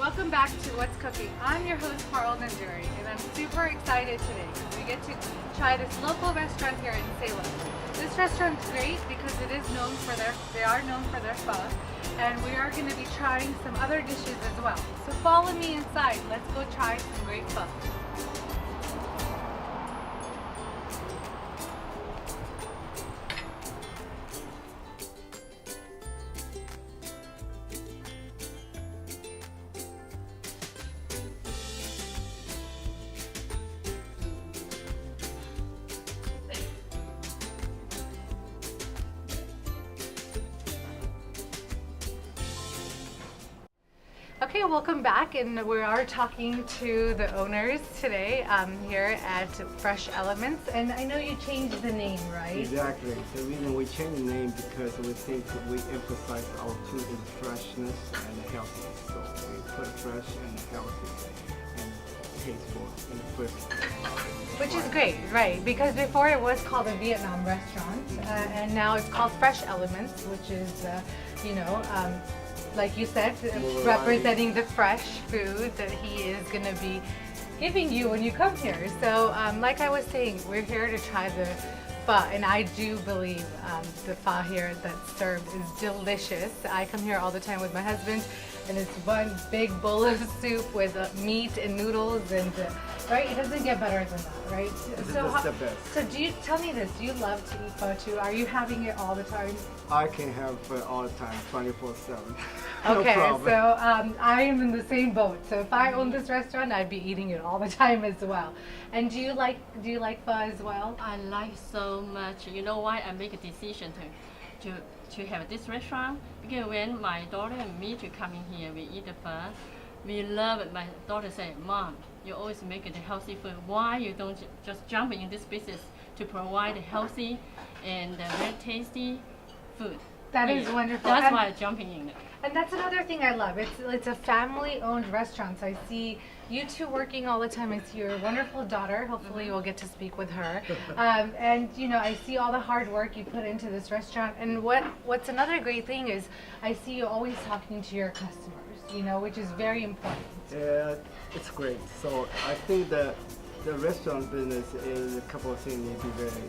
Welcome back to What's Cooking. I'm your host, Nanduri, and I'm super excited today because we get to try this local restaurant here in Salem. This restaurant's great because they are known for their pho, and we are going to be trying some other dishes as well. So follow me inside. Let's go try some great pho. Okay, welcome back, and we are talking to the owners today here at Fresh Elements, and I know you changed the name, right? Exactly. The reason we changed the name because we think we emphasize our two in freshness and healthy. So we put fresh and healthy and tasteful and crisp. Which is great, right? Because before it was called a Vietnam restaurant, and now it's called Fresh Elements, which is, like you said, representing the fresh food that he is going to be giving you when you come here. So like I was saying, we're here to try the pho, and I do believe the pho here that's served is delicious. I come here all the time with my husband, and it's one big bowl of soup with meat and noodles, and right, it doesn't get better than that, right? That's the best. So do you tell me this? Do you love to eat pho too? Are you having it all the time? I can have all the time, 24/7. Okay, no problem. so I am in the same boat. So if I owned this restaurant, I'd be eating it all the time as well. And do you like pho as well? I like so much. You know why I make a decision to have this restaurant? Because when my daughter and me to come in here, we eat the pho. We love it. My daughter said, "Mom, you always make it healthy food. Why you don't just jump in this business to provide healthy and very tasty food?" That is wonderful. That's why I'm jumping in it. And that's another thing I love. It's a family-owned restaurant. So I see you two working all the time. I see your wonderful daughter. Hopefully we'll get to speak with her. And I see all the hard work you put into this restaurant. And what's another great thing is I see you always talking to your customers, which is very important. Yeah, it's great. So I think that the restaurant business is a couple of things you need to be very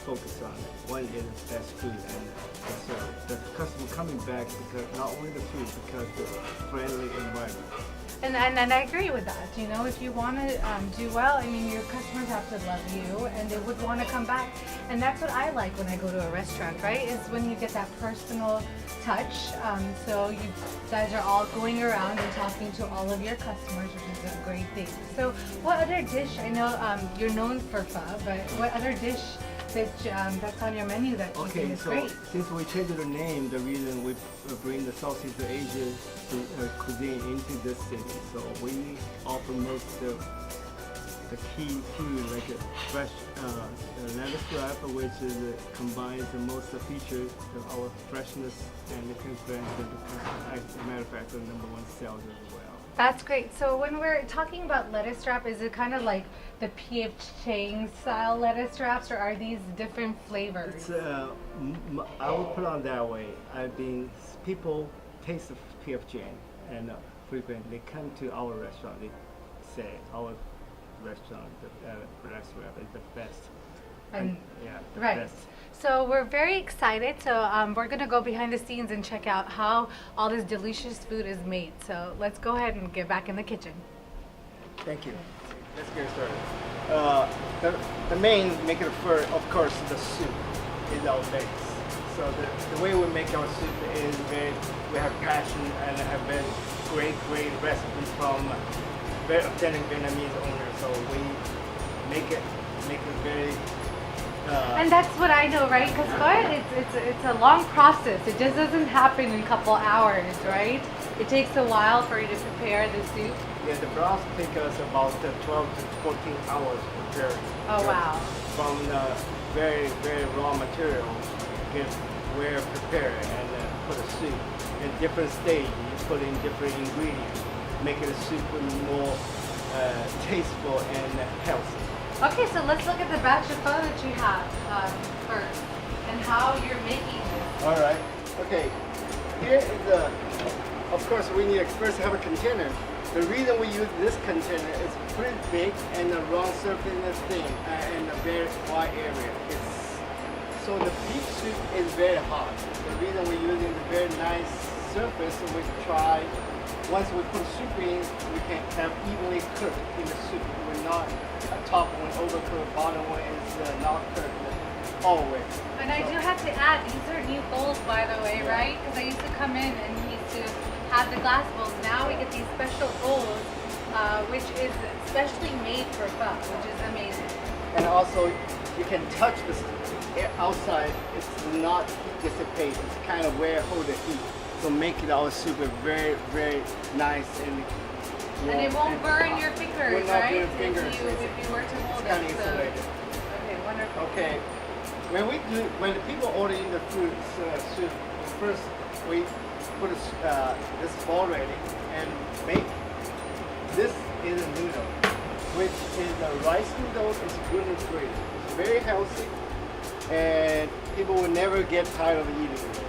focused on. One is best food and the service. The customer coming back because not only the food, because the friendly environment. And I agree with that. If you want to do well, I mean, your customers have to love you, and they would want to come back. And that's what I like when I go to a restaurant, right? Is when you get that personal touch. So you guys are all going around and talking to all of your customers, which is a great thing. So what other dish? I know you're known for pho, but what other dish that's on your menu that you think is great? Since we changed the name, the reason we bring the Southeast Asian cuisine into this city, so we offer most of the key food like a fresh lettuce wrap, which combines the most features of our freshness and the concurrence. As a matter of fact, the #1 sells as well. That's great. So when we're talking about lettuce wrap, is it kind of like the P.F. Chang style lettuce wraps, or are these different flavors? It's, I would put on that way. People taste the P.F. Chang, and frequently come to our restaurant. They say our restaurant, the lettuce wrap is the best. And the right. best. So we're very excited. So we're going to go behind the scenes and check out how all this delicious food is made. So let's go ahead and get back in the kitchen. Thank you. Let's get started. The main make it first, of course, the soup is our base. So the way we make our soup is we have passion and have very great recipe from very authentic Vietnamese owners. So we make it very. And that's what I know, right? Because it's a long process. It just doesn't happen in a couple hours, right? It takes a while for you to prepare the soup. Yeah, the broth takes us about 12 to 14 hours preparing. Oh, wow. From the very, very raw material, get well prepared and put a soup. In different stages, you put in different ingredients, make it a soup more tasteful and healthy. Okay, so let's look at the batch of pho that you have first, and how you're making this. All right. Okay. Here is the of course, we need first have a container. The reason we use this container is pretty big and the round surface is thin and a very wide area. So the beef soup is very hot. The reason we're using the very nice surface, we try, once we put soup in, we can have evenly cooked in the soup. We're not a top one overcooked, bottom one is not cooked always. And I do have to add, these are new bowls, by the way, right? Because I used to come in and used to have the glass bowls. Now we get these special bowls, which is specially made for pho, which is amazing. And also, you can touch this outside. It's not dissipate. It's kind of where hold the heat. So make it our soup very, very nice and warm. And it won't burn your fingers, right? Burn fingers. If you were to hold It's kind of it. insulated. Okay, wonderful. Okay. When the people order in the food soup, first we put this bowl ready and make. This is a noodle, which is a rice noodle. It's gluten free. It's very healthy, and people will never get tired of eating it.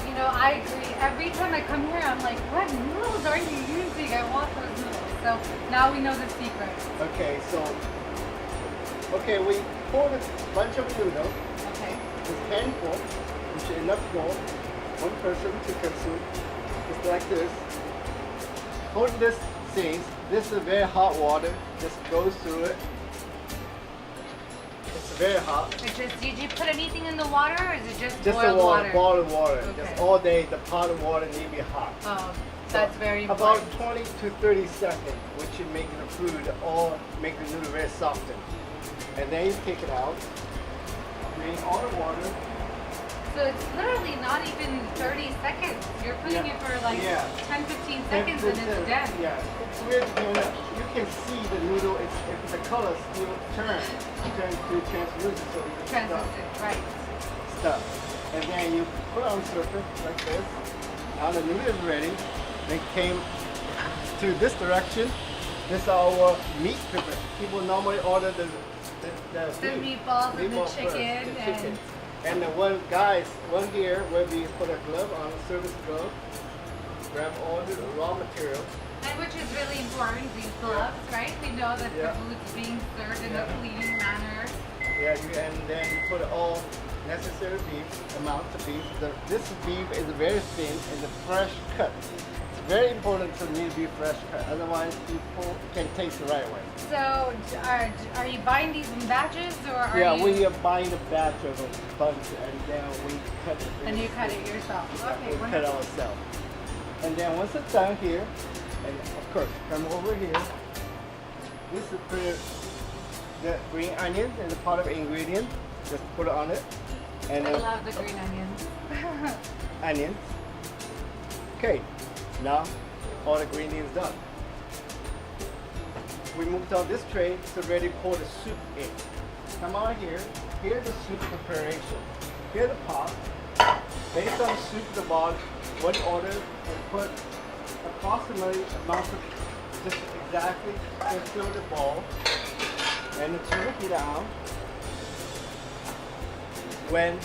You know, I agree. Every time I come here, I'm like, what noodles are you using? I want those noodles. So now we know the secret. Okay, so we pour a bunch of noodles. Okay. This handful, which is enough for one person to consume. Just like this. Hold this thing. This is very hot water. Just goes through it. It's very hot. It's just, did you put anything in the water, or is it just Just boiled the water? boiled water. Okay. Just all day, the pot of water need to be hot. Oh, that's very About important. 20 to 30 seconds, which should make the food or make the noodle very softened. And then you take it out, drain all the water. So it's literally not even 30 seconds. You're putting it for like 10, 15 seconds and it's done. Yeah, it's weird. You can see the noodle. It's the color still turns to translucent, so you can Translucent, right. stuff. And then you put on surface like this. Now the noodle is ready. Then came to this direction. This is our meat pepper. People normally order the meatballs and the chicken chicken. And the one here where we put a glove on, a service glove, grab all the raw material. And which is really important, these gloves, right? We know that the food's being served in a clean manner. Yeah, and then you put all necessary amount of beef. This beef is very thin and a fresh cut. It's very important to me to be fresh cut, otherwise people can taste the right way. So, are you buying these in batches, or are you... we are buying a batch of a bunch, and then we cut it. And you cut it yourself. Okay, we cut it ourselves. And then once it's done here, and of course, come over here. This is the green onions and the pot of ingredients. Just put it on it. And I love the green onions. Onions. Okay, now all the green is done. We moved on this tray, so ready to pour the soup in. Come on here. Here's the soup preparation. Here's the pot. Based on the soup, the bottom, one order, and put approximately amount of just exactly and fill the bowl. And turn it down. When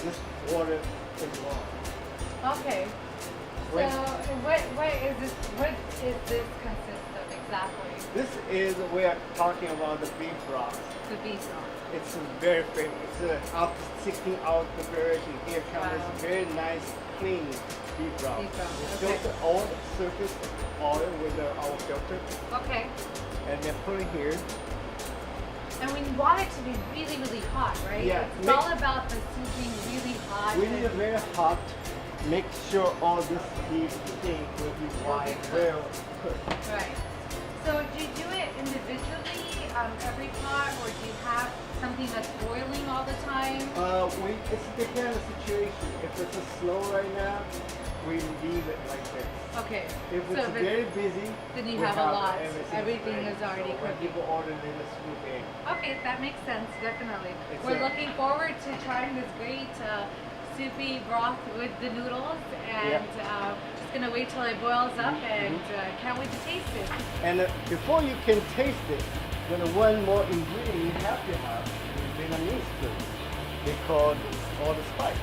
this water is warm. Okay. So what is this consist of exactly? This is we are talking about the beef broth. The beef broth. It's very famous. It's after 16-hour preparation. Here comes this very nice, clean beef broth. Beef broth, We okay. filter all the surface oil with our filter, Okay. and then put it here. And we want it to be really, really hot, right? Yeah, It's all about the soup being really hot. We need it very hot. Make sure all this beef thing will be wide, well cooked. Right. So do you do it individually, every pot, or do you have something that's boiling all the time? It's depends on the situation. If it's slow right now, we leave it like this. Okay. If So it's very busy, then you we have a lot. Everything Everything is already so when cooking. people order, they just swoop in. Okay, that makes sense, definitely. It's We're looking forward to trying this great soupy broth with the noodles, and just gonna wait till it boils up, and can't wait to taste it. And before you can taste it, then one more ingredient you have to have is Vietnamese food. They call all the spice.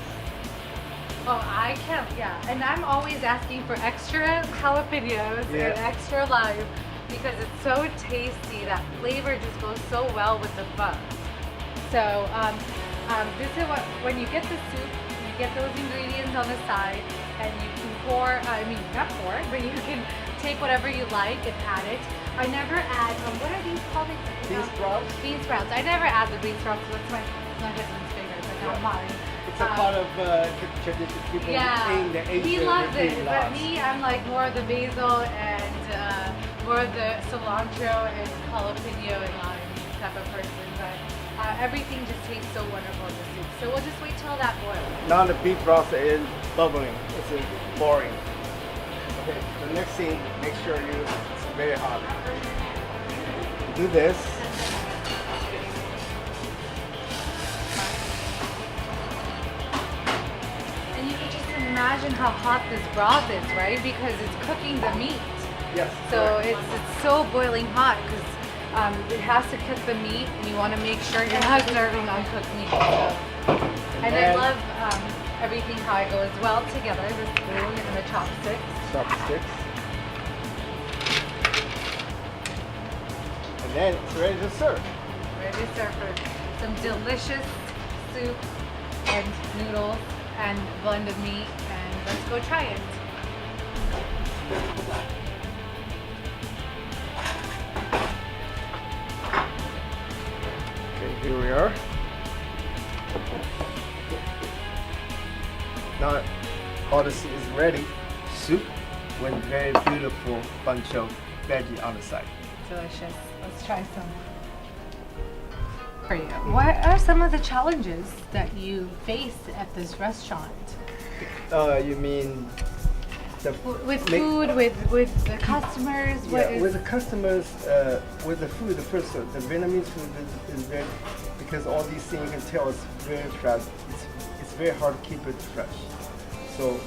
Oh, I can't, yeah. And I'm always asking for extra jalapenos and extra lime because it's so tasty. That flavor just goes so well with the pho. So this is what, when you get the soup, you get those ingredients on the side and you can pour, not pour, but you can take whatever you like and add it. I never add, what are these called? Bean sprouts? Bean sprouts. I never add the bean sprouts. That's my husband's favorite, but not mine. It's a part of tradition. People in the Asian. He loves it, but me, I'm like more of the basil and more of the cilantro and jalapeno and lime type of person. But everything just tastes so wonderful in the soup. So we'll just wait till that boils. Now the beef broth is bubbling. It's boring. Okay, the next thing, make sure it's very hot. Do this. And you can just imagine how hot this broth is, right? Because it's cooking the meat. Yes. So it's so boiling hot because it has to cook the meat, and you want to make sure you're not serving uncooked meat. So. And I love everything how it goes well together, the spoon and the chopsticks. And then it's ready to serve. Ready to serve for some delicious soup and noodles and blended meat, and let's go try it. Okay, here we are. Now all this is ready. Soup with very beautiful bunch of veggie on the side. Delicious. Let's try some. For you, what are some of the challenges that you face at this restaurant? You mean With food, with the customers? With the customers, with the food, the Vietnamese food is very, because all these things you can tell it's very fresh. It's very hard to keep it fresh. So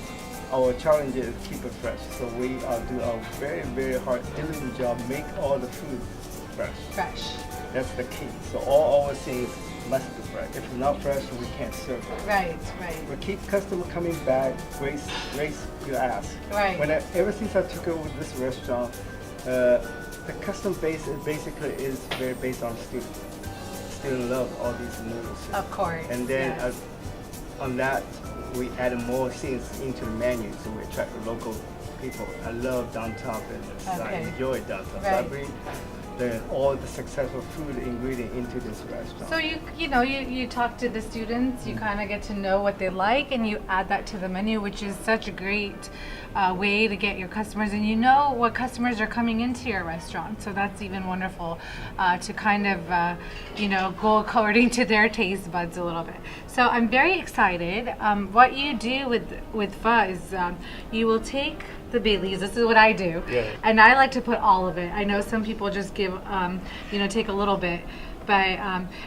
our challenge is keep it fresh. So we do a very, very hard, diligent job, make all the food fresh. Fresh. That's the key. So all our things must be fresh. If it's not fresh, we can't serve it. Right. We keep customer coming back, raise your ask. Right. Ever since I took over this restaurant, the custom base basically is very based on students. Students love all these noodles. Of course. And then yes. On that, we added more things into the menu, so we attract the local people. I love downtown business. I enjoy downtown. Right. So I bring all the successful food ingredient into this restaurant. So you talk to the students, you kind of get to know what they like, and you add that to the menu, which is such a great way to get your customers, and you know what customers are coming into your restaurant. So that's even wonderful to kind of go according to their taste buds a little bit. So I'm very excited. What you do with pho is you will take the bay leaves. This is what I do, and I like to put all of it. I know some people just give, take a little bit, but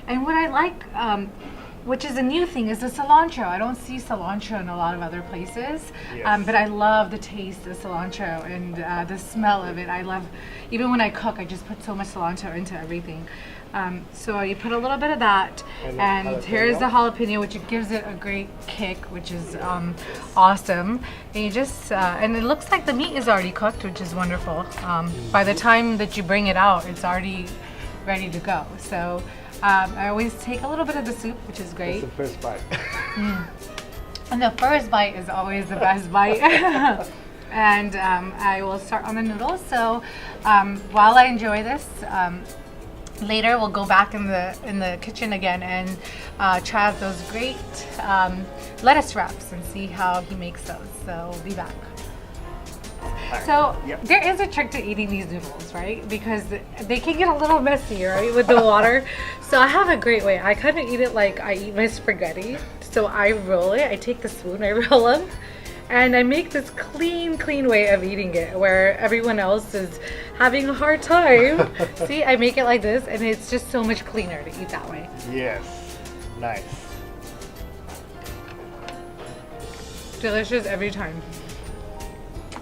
and what I like, which is a new thing, is the cilantro. I don't see cilantro in a lot of other places, but I love the taste of cilantro and the smell of it. I love, even when I cook, I just put so much cilantro into everything. So you put a little bit of that, and here's the jalapeno, which gives it a great kick, which is awesome. And you just, and it looks like the meat is already cooked, which is wonderful. By the time that you bring it out, it's already ready to go. So I always take a little bit of the soup, which is great. That's the first bite. And the first bite is always the best bite. And I will start on the noodles. So while I enjoy this, later we'll go back in the kitchen again and try out those great lettuce wraps and see how he makes those. So we'll be back. So there is a trick to eating these noodles, right? Because they can get a little messy, right, with the water. So I have a great way. I kind of eat it like I eat my spaghetti. So I roll it. I take the spoon, I roll them, and I make this clean way of eating it, where everyone else is having a hard time. See, I make it like this, and it's just so much cleaner to eat that way. Yes, nice. Delicious every time.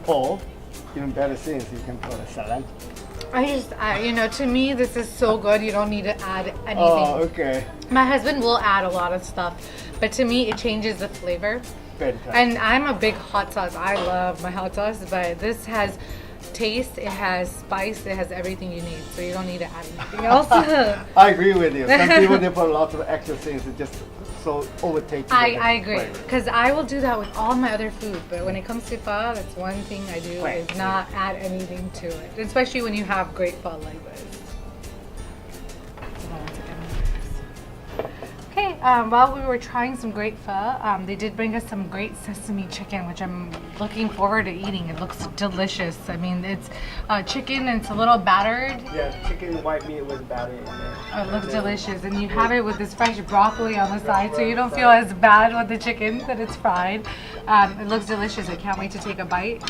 Or, even better things, you can put a salad. To me, this is so good. You don't need to add anything. Oh, okay. My husband will add a lot of stuff, but to me, it changes the flavor. fantastic. And I'm a big hot sauce. I love my hot sauce, but this has taste, it has spice, it has everything you need. So you don't need to add anything else. I agree with you. Some people they put lots of extra things. It just so overtakes. I agree, because I will do that with all my other food, but when it comes to pho, that's one thing I do Right. is not add anything to it, especially when you have great pho like this. Okay, while we were trying some great pho, they did bring us some great sesame chicken, which I'm looking forward to eating. It looks delicious. I mean, it's chicken and it's a little battered. Yeah, chicken white meat with batter in there. Oh, it looks delicious, and you have it with this fresh broccoli on the side, so you don't feel as bad with the chicken that it's fried. It looks delicious. I can't wait to take a bite.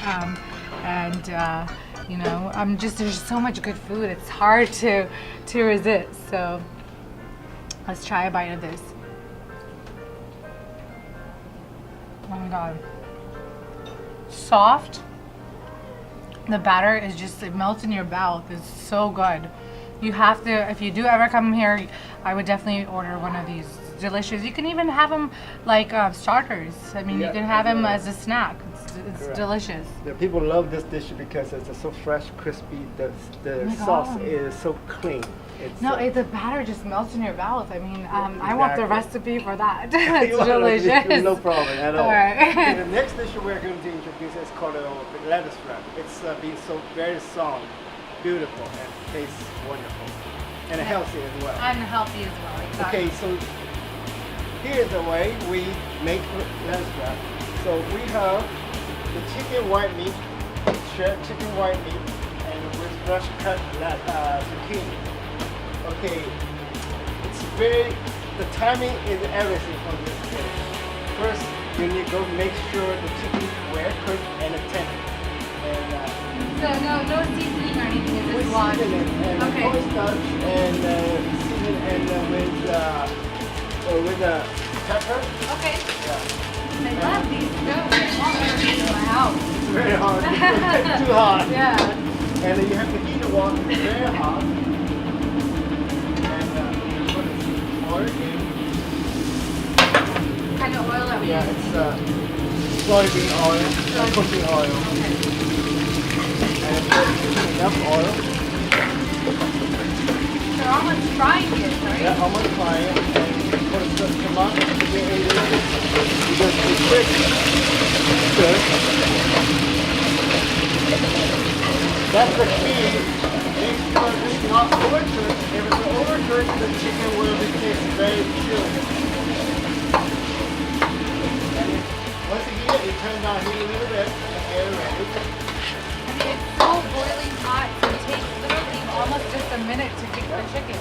You know, there's so much good food. It's hard to resist. So let's try a bite of this. Oh my God, soft. The batter is just, it melts in your mouth. It's so good. You have to, if you do ever come here, I would definitely order one of these. It's delicious. You can even have them like starters. I mean, Yeah, you can have them yeah. as a snack. It's Correct. delicious. The people love this dish because it's so fresh, crispy. The Oh my sauce God. is so clean. It's, No, the batter just melts in your mouth. I mean, I want the exactly. recipe for that. You It's want it, delicious. no problem at all. All right. Okay, the next dish we're going to introduce is called a lettuce wrap. It's being so very soft, beautiful, and tastes wonderful, and healthy as well. And healthy as well. Exactly. Okay, so here's the way we make lettuce wrap. So we have the chicken white meat, shred chicken white meat, and with fresh cut zucchini. Okay, it's the timing is everything for this dish. First, you need to go make sure the chicken is well cooked and tender. And So no seasoning or anything. It's we just wash. season it and Okay. cornstarch and season and with pepper. Okay. Yeah. I love these stoves. I want them in my house. It's very hard. It's too hot. Yeah. And then you have to heat the water very hot. And put oil in. Kind of oil that we Yeah, use. it's soybean oil, cooking oil. And put enough oil. They're almost frying it, right? Yeah, almost fry it. And put some tomatoes to be a little bit. Because it's quick. Good. That's the key. Make sure it's not overcooked. If it's overcooked, the chicken will be taste very pure. And once you heat it, you turn down heat a little bit and get it ready. I mean, it's so boiling hot, so it takes literally almost just a minute to cook the chicken.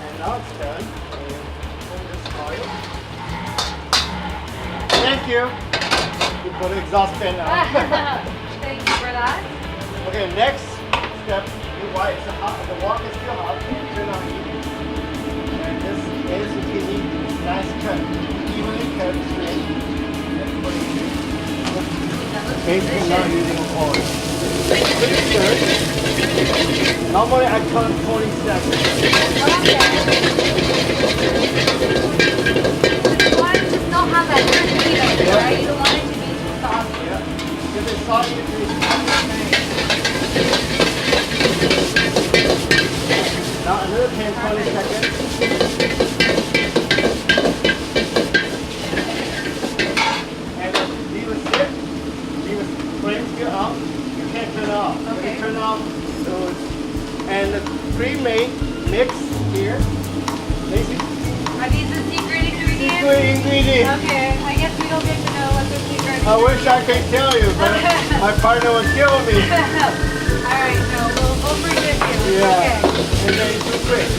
And now it's done. And pull this oil. Thank you. You put the exhaust fan out. Thank you for that. Okay, next step, while it's hot, the wok is still hot, and turn on heat. And this is zucchini, nice cut, evenly cut straight. And put it in. Basically not using oil. Pretty good. Normally I count 40 seconds. You want it to still have that crispiness, right? You don't want it to be too soft. Yeah. If it's soggy, it's now another 10-20 seconds. And leave it sit. Leave it flame still up. You can't turn it off. Okay. If you turn it off, and the pre-made mix here. Are these the secret ingredients? Secret ingredient. Okay, I guess we don't get to know what the secret I wish I could tell you, but my partner would kill me. Alright, no, we'll forgive you. Yeah. Okay. And then do quick.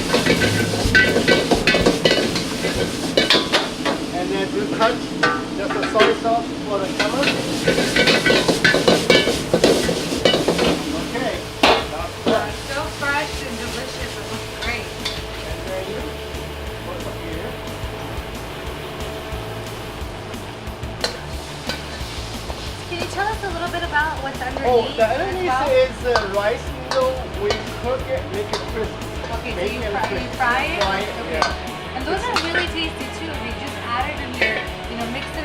And then do crunch, just a soy sauce for the color. Okay. That's done. So fresh and delicious, it looks great. And then you put it here. Can you tell us a little bit about what's underneath? Oh, the as underneath well? is rice noodle. We cook it, make it crispy. Okay, so Make you it fry, crispy. you fry it? Fry it, Okay. yeah. And those are really tasty too. If you just add it in your, mix it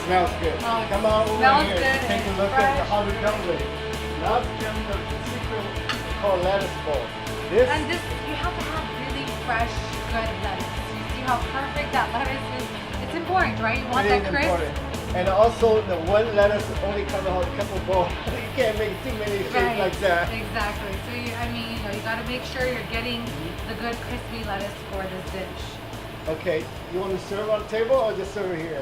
smells good. Oh, it Come on over smells here. good Take a and look fresh. at how we done with it. Now it's just the secret called lettuce ball. This And this, you have to have really fresh, good lettuce. You see how perfect that lettuce is? It's important, right? You want is that crisp. important. And also the one lettuce only comes out a couple balls. You can't make too many shapes Right, like that. exactly. So you got to make sure you're getting the good crispy lettuce for this dish. Okay, you want to serve on the table or just serve it here?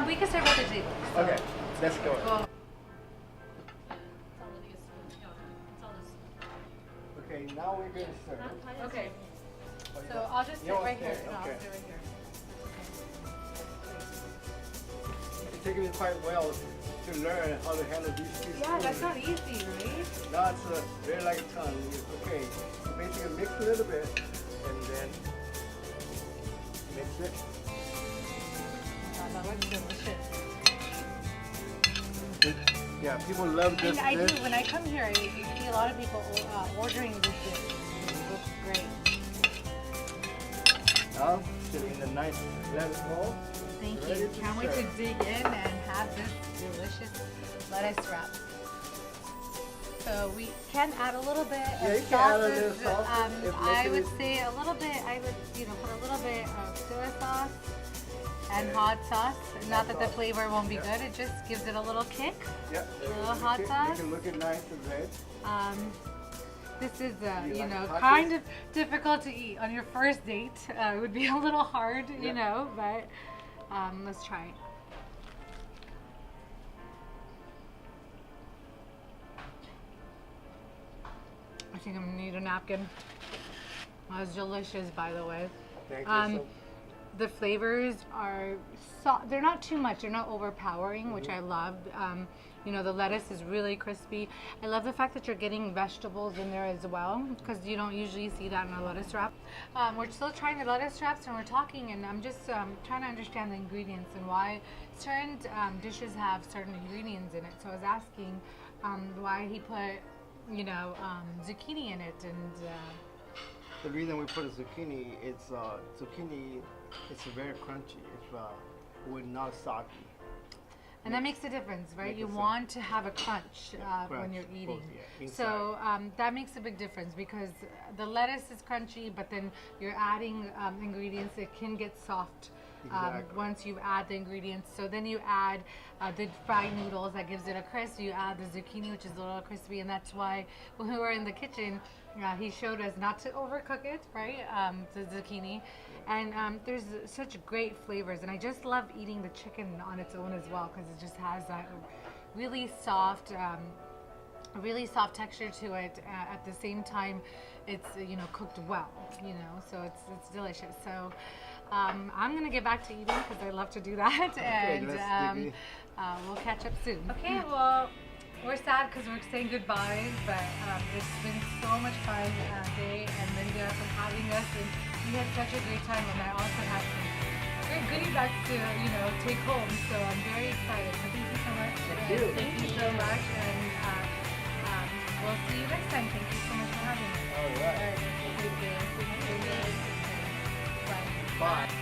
We can serve at the table. So. Okay, let's go. Well, Okay, now we're going to serve. okay. So I'll just sit You want right to here. sit? No, I'll Okay. sit right here. It's taken me quite well to learn how to handle these two Yeah, that's spoons. not easy, right? Now it's very like a tongue. Okay, so basically mix a little bit and then mix it. Oh, that looks delicious. Yeah, people love this. And I dish. do. When I come here, I see a lot of people ordering this dish. It looks great. Now, sit in a nice lettuce bowl. Thank Ready you. to Can't wait to serve. dig in and have this delicious lettuce wrap. So we can add a little bit Yeah, of you can add a sauces. little sauces if I making would it- say a little bit. I would, put a little bit of soy sauce and hot sauce. Not that the sauce. flavor won't be Yeah. good. It just gives it a little kick. Yeah, little hot sauce. Make it look nice and red. This is, You like it hot kind sauce? of difficult to eat on your first date. It would be a little hard, Yeah. but let's try it. I think I'm gonna need a napkin. That was delicious, by the way. Thank you. Um, The flavors are they're not too much. They're not overpowering, which I love. The lettuce is really crispy. I love the fact that you're getting vegetables in there as well, because you don't usually see that in a lettuce wrap. We're still trying the lettuce wraps, and we're talking, and I'm just trying to understand the ingredients and why certain dishes have certain ingredients in it. So I was asking why he put, zucchini in it, and The reason we put a zucchini, zucchini, it's very crunchy. We're not soggy. And that makes a difference, right? Makes You a difference. want to have a crunch when crunch, you're eating. both, yeah, So that makes a big difference because the lettuce is crunchy, but then you're adding ingredients that can get soft Exactly. once you add the ingredients. So then you add the fried noodles that gives it a crisp. You add the zucchini, which is a little crispy, and that's why when we were in the kitchen, he showed us not to overcook it, right? The zucchini. And there's such great flavors, and I just love eating the chicken on its own as well because it just has that really soft texture to it. At the same time, it's cooked well, so it's delicious. So I'm gonna get back to eating because I love to do that, and let's dig in. we'll catch up soon. Okay, well. We're sad because we're saying goodbyes, but it's been so much fun day and Linda for having us, and we had such a great time, and I also had some great goodie bags to take home. So I'm very excited. So thank you so much. Thank you so much, and we'll see you next time. Thank you so much for having us. All right. Thank you. Bye. Bye.